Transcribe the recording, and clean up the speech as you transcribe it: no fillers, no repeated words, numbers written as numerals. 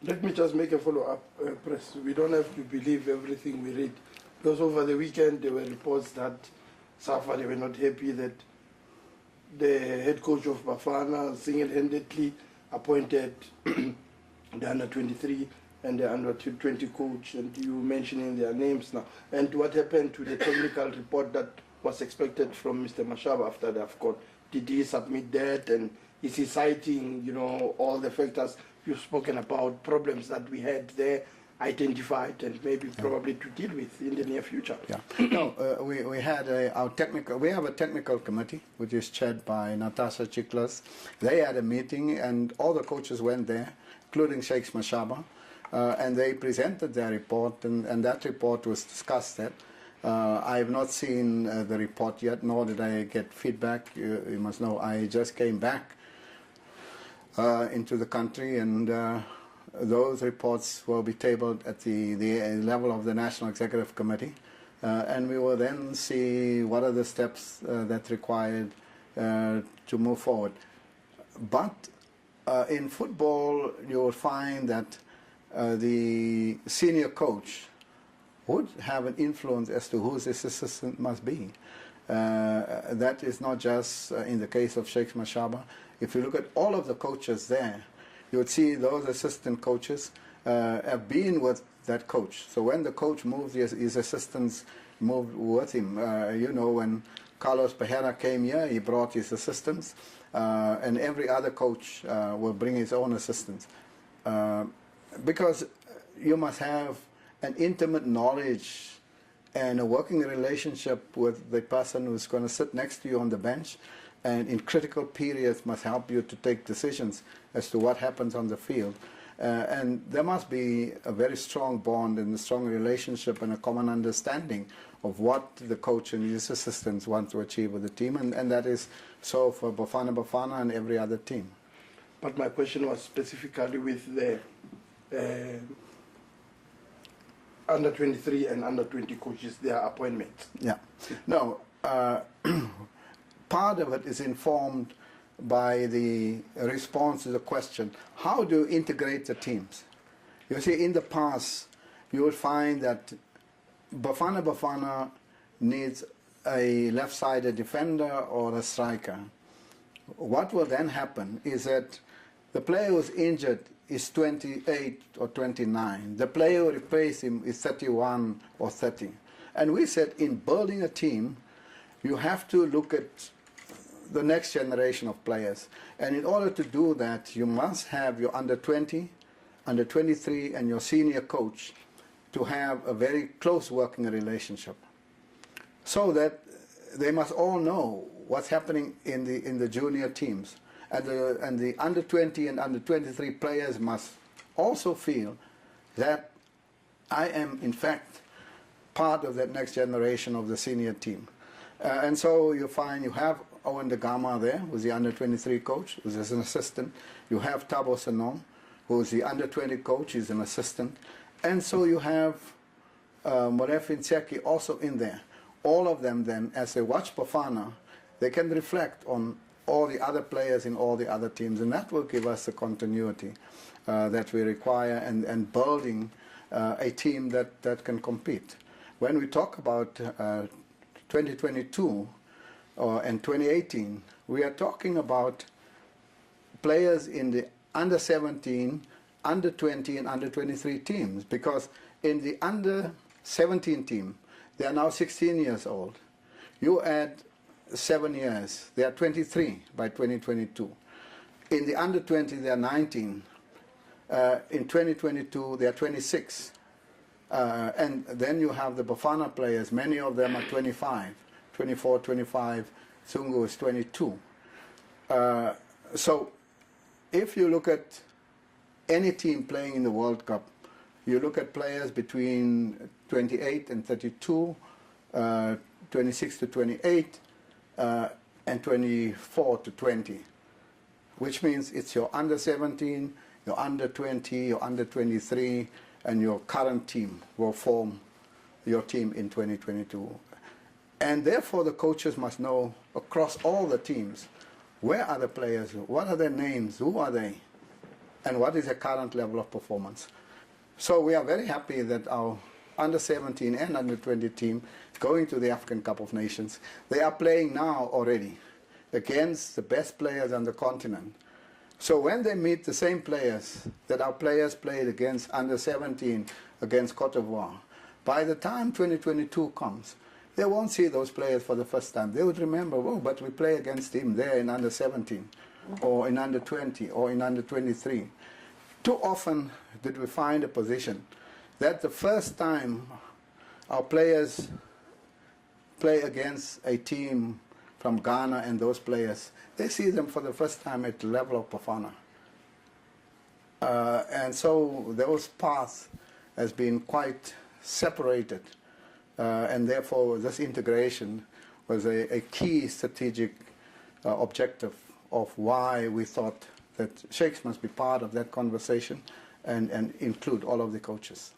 Let me just make a follow-up, Press. We don't have to believe everything we read. Because over the weekend there were reports that SAFA, they were not happy that the head coach of Bafana single-handedly appointed the under-23 and the under-20 coach, and you mentioning their names now. And what happened to the technical report that was expected from Mr. Mashaba after the AFCON? Did he submit that, and is he citing, you know, all the factors you've spoken about, problems that we had there identified and maybe probably to deal with in the near future? Yeah. No, we had we have a technical committee which is chaired by Natasha Chiklas. They had a meeting and all the coaches went there, including Shakes Mashaba, and they presented their report, and that report was discussed there. I have not seen the report yet, nor did I get feedback. You must know I just came back into the country, and those reports will be tabled at the level of the National Executive Committee, and we will then see what are the steps that's required to move forward. But in football, you will find that the senior coach would have an influence as to who this assistant must be. That is not just in the case of Shakes Mashaba. If you look at all of the coaches there, you would see those assistant coaches have been with that coach. So when the coach moves, his assistants moved with him. You know, when Carlos Pereira came here, he brought his assistants, and every other coach will bring his own assistants. Because you must have an intimate knowledge and a working relationship with the person who's going to sit next to you on the bench, and in critical periods must help you to take decisions as to what happens on the field. And there must be a very strong bond and a strong relationship and a common understanding of what the coach and his assistants want to achieve with the team, and that is so for Bafana Bafana and every other team. But my question was specifically with the under-23 and under-20 coaches, their appointments. Yeah. No, part of it is informed by the response to the question, how do you integrate the teams? You see, in the past, you will find that Bafana Bafana needs a left-sided defender or a striker. What will then happen is that the player who's injured is 28 or 29. The player who replaces him is 31 or 30. And we said in building a team, you have to look at the next generation of players. And in order to do that, you must have your under-20, under-23, and your senior coach to have a very close working relationship, so that they must all know what's happening in the junior teams. And the under-20 and under-23 players must also feel that I am, in fact, part of that next generation of the senior team. And so you find you have Owen De Gama there, who's the under-23 coach, who's an assistant. You have Thabo Sanom, who's the under-20 coach, he's an assistant. And so you have Morefi Ntseki also in there. All of them then, as they watch Bafana, they can reflect on all the other players in all the other teams, and that will give us the continuity that we require, and building a team that can compete. When we talk about 2022 and 2018, we are talking about players in the under-17, under-20 and under-23 teams, because in the under-17 team, they are now 16 years old. You add 7 years, they are 23 by 2022. In the under-20, they are 19. In 2022, they are 26. And then you have the Bafana players, many of them are 25, 24, 25, Sungu is 22. So if you look at any team playing in the World Cup, you look at players between 28 and 32, 26 to 28, and 24 to 20, which means it's your under-17, your under-20, your under-23, and your current team will form your team in 2022. And therefore the coaches must know across all the teams, where are the players, what are their names, who are they? and what is their current level of performance. So we are very happy that our under-17 and under-20 team going to the African Cup of Nations. They are playing now already against the best players on the continent. So when they meet the same players that our players played against under-17 against Cote d'Ivoire, by the time 2022 comes, they won't see those players for the first time. They would remember, oh, but we play against him there in under-17, or in under-20, or in under-23. Too often did we find a position that the first time our players play against a team from Ghana and those players, they see them for the first time at the level of Bafana. And so those paths has been quite separated. And therefore this integration was a key strategic objective of why we thought that Shakes must be part of that conversation and include all of the coaches.